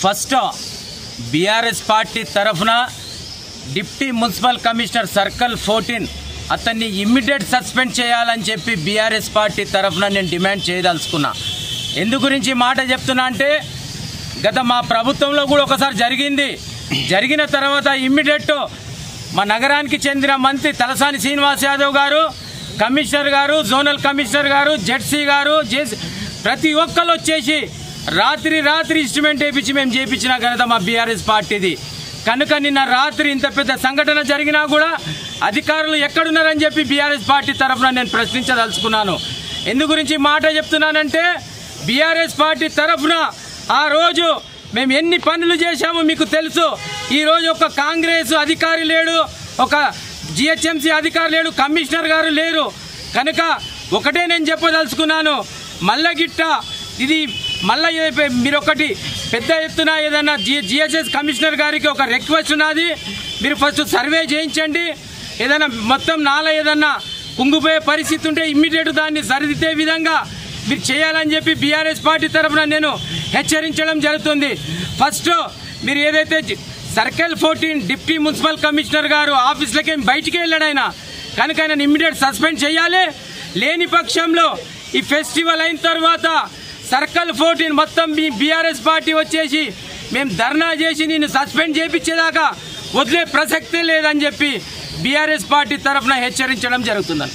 First BRS party తరఫున deputy municipal commissioner circle 14 అతన్ని immediate suspend చేయాలని చెప్పి బీఆర్ఎస్ పార్టీ తరఫున నేను డిమాండ్ చేయదలుచుకున్నా. ఎందు గురించి మాట చెప్తున్నా అంటే గత మా ప్రభుత్వంలో కూడా ఒకసారి జరిగిన తర్వాత ఇమ్మీడియట్ మా నగరానికి చెందిన మంత్రి తలసాని శ్రీనివాస్ యాదవ్ గారు, కమిషనర్ గారు, జోనల్ కమిషనర్ గారు, జెడ్సీ గారు, ప్రతి ఒక్కరు వచ్చేసి రాత్రి ఇన్స్ట్రుమెంట్ వేయించి మేము చేయించిన ఘనత మా బీఆర్ఎస్ పార్టీది. కనుక నిన్న రాత్రి ఇంత పెద్ద సంఘటన జరిగినా కూడా అధికారులు ఎక్కడున్నారని చెప్పి బీఆర్ఎస్ పార్టీ తరఫున నేను ప్రశ్నించదలుచుకున్నాను. ఎందు గురించి మాట చెప్తున్నానంటే బీఆర్ఎస్ పార్టీ తరఫున ఆ రోజు మేము ఎన్ని పనులు చేశామో మీకు తెలుసు. ఈరోజు ఒక కాంగ్రెస్ అధికారి లేడు, ఒక జిహెచ్ఎంసీ అధికారి లేడు, కమిషనర్ గారు లేరు. కనుక ఒకటే నేను చెప్పదలుచుకున్నాను, మల్లగిట్ట ఇది మళ్ళీ మీరు ఒకటి పెద్ద ఎత్తున ఏదన్నా జిహెచ్ఎస్ కమిషనర్ గారికి ఒక రిక్వెస్ట్ ఉన్నది, మీరు ఫస్ట్ సర్వే చేయించండి. ఏదైనా మొత్తం నాలా ఏదన్నా కుంగిపోయే పరిస్థితి ఉంటే ఇమ్మీడియట్ దాన్ని సరిదిద్దే విధంగా మీరు చేయాలని చెప్పి బీఆర్ఎస్ పార్టీ తరఫున నేను హెచ్చరించడం జరుగుతుంది. ఫస్ట్ మీరు ఏదైతే సర్కిల్ 14 డిప్టీ మున్సిపల్ కమిషనర్ గారు ఆఫీస్లకి బయటికి వెళ్ళాడు ఆయన, కనుక ఆయన ఇమ్మీడియట్ సస్పెండ్ చేయాలి. లేని పక్షంలో ఈ ఫెస్టివల్ అయిన తర్వాత సర్కిల్ 14 మొత్తం మీ బీఆర్ఎస్ పార్టీ వచ్చేసి మేము ధర్నా చేసి నేను సస్పెండ్ చేయించేదాకా వదిలే ప్రసక్తే లేదని చెప్పి బీఆర్ఎస్ పార్టీ తరఫున హెచ్చరించడం జరుగుతుంది.